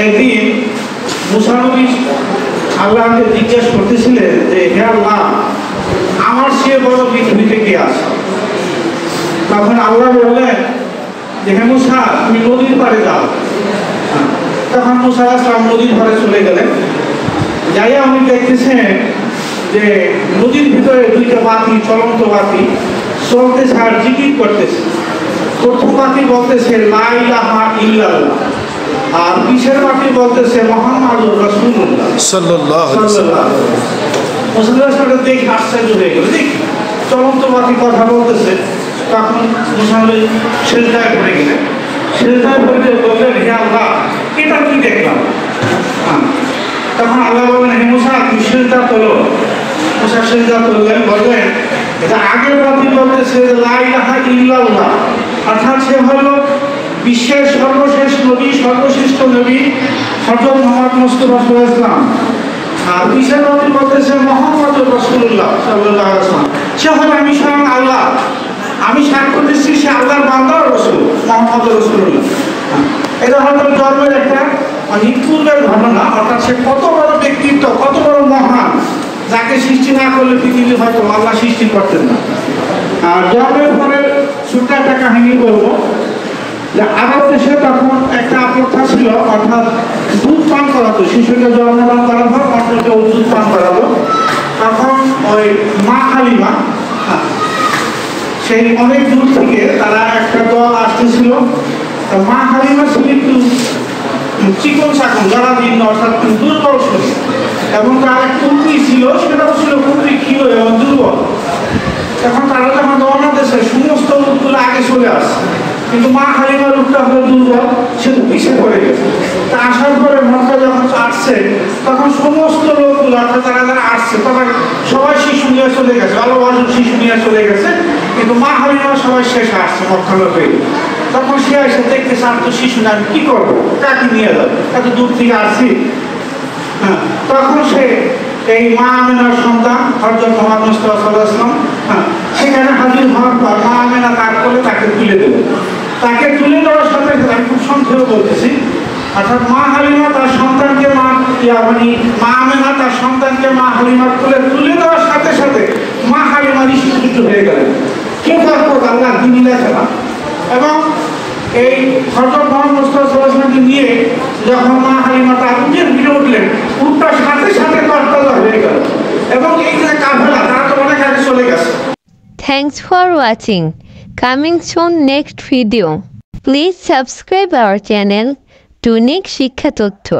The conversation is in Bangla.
একদিন মুসা নবী আল্লাহকে জিজ্ঞাসা করতেছিলেন যে হে আল্লাহ, আমার চেয়ে বড় পৃথিবীতে কে আছে? তখন আল্লাহ বললেন যে হে মুসা, তুমি নদীর পাড়ে যাও। তখন মুসা আলাইহিস সালাম নদীর পাড়ে চলে গেলেন। যাইয়া উনি দেখতেছেন যে নদীর ভিতরে দুইটা বাতি, চলন্ত বাতি চলতেছে আর জিকির করতেছে। প্রথম বাতি বলতেছে লা ইলাহা ইল্লাল্লাহ, আর পিছের বাতি বলতেছে মুহাম্মাদুর রাসূলুল্লাহ সাল্লাল্লাহু আলাইহি ওয়াসাল্লাম। মুসলমানরা দেখে আশ্চর্য হয়ে গেল, দেখি চলন্ত বাতি কথা বলতেছে। তখন মুসলমান সেজদায় পড়ে গেলেন। সেজদায় পড়ে বললেন হে আল্লাহ, এটা কি দেখলাম? তখন আল্লাহ বললেন হে মুসা, তুমি সেজদা তোলো। মুসা সেজদা করলেন, বললেন এটা আগের বাতি বলতেছে লা ইলাহা ইল্লাল্লাহ, অর্থাৎ সে হলো বিশ্বের সর্বশেষ নবী, সর্বশ্রেষ্ঠ নবী হযরত মুহাম্মদ মুস্তাফা সাল্লাল্লাহু আলাইহি ওয়াসাল্লাম। আর পিছের বাতি বলতেছে মুহাম্মাদুর রাসূলুল্লাহ সাল্লাল্লাহু আলাইহি ওয়াসাল্লাম, সে হলো আমি স্বয়ং আল্লাহ, আমি সাক্ষ্য দিচ্ছি সে আল্লাহর বান্দা ও রাসূল মুহাম্মাদুর রাসূলুল্লাহ। এটা হয়তো জন্মের একটা পূর্বের ঘটনা, অর্থাৎ সে কত বড় ব্যক্তিত্ব, কত বড় মহান, যাকে সৃষ্টি না করলে পৃথিবী হয়তো আল্লাহ সৃষ্টি করতেন না। আর জন্মের পরে ছোট্ট একটা কাহিনী বলবো যে আরব দেশে তখন একটা প্রথা ছিল, অর্থাৎ দুধ পান করাতো, শিশুকে জন্মদান করার পর অন্যকে দুধ পান করাতো। তখন ওই মা হালিমা, সেই অনেক দূর থেকে তারা একটা দল আসতেছিল। মা হালিমা ছিল একটু চিকন চাকন, যারা ভিন্ন, অর্থাৎ দুর্বল শরীর, এবং তার এক পুত্রী ছিল, সেটাও ছিল পুত্রী ক্ষীণ এবং দুর্বল। তখন তারা যখন রওনা দেশে সমস্ত লোকগুলো আগে চলে আসে, কিন্তু মা হালিমার লোকটা হলো দুর্বল, সে তো পিছিয়ে পড়ে গেছে। তা আসার পরে মক্কা যখন আসছে, তখন সমস্ত লোকগুলো, অর্থাৎ তারা যারা আসছে তখন সবাই শিশু নিয়ে চলে গেছে, 12 বছর শিশু নিয়ে চলে গেছে, কিন্তু মা হালিমা সবাই শেষে আসছে মক্কা লোকে। তখন সে এসে দেখতে চান তো শিশু না, আমি কি করবো, কাকে নিয়ে যাবো, এত দূর থেকে আসছি। তখন সে এই মা আমেনার সন্তান হযরত মুহাম্মদ মুস্তাফা সাল্লাল্লাহু আলাইহি ওয়াসাল্লাম সেখানে হাজির হওয়ার পর মা আমেনা তার কোলে তাকে তুলে দিল। তাকে তুলে দেওয়ার সাথে সাথে, আমি খুব সংক্ষেপে বলতেছি, অর্থাৎ মা হালিমা তার সন্তানকে মা আমেনা তার সন্তানকে মা হালিমার কোলে তুলে দেওয়ার সাথে সাথে মা হালিমা নিশ্চিত হয়ে গেলেন। কেউ তারপর আল্লাহ দিন লেখে না। এবং এই হযরত মুহাম্মদ মুস্তাফা সাল্লাল্লাহু আলাইহি ওয়াসাল্লামকে নিয়ে যখন মা হালিমা তার উটের ভিড়ে উঠলেন, উটটার সাথে সাথে তরতাজা হয়ে গেল। এবং এই যে কাফেলা, তারা তো অনেক আগে চলে গেছে। Thanks for watching. Coming soon next video. Please subscribe our channel. Tunik Shikha Totto.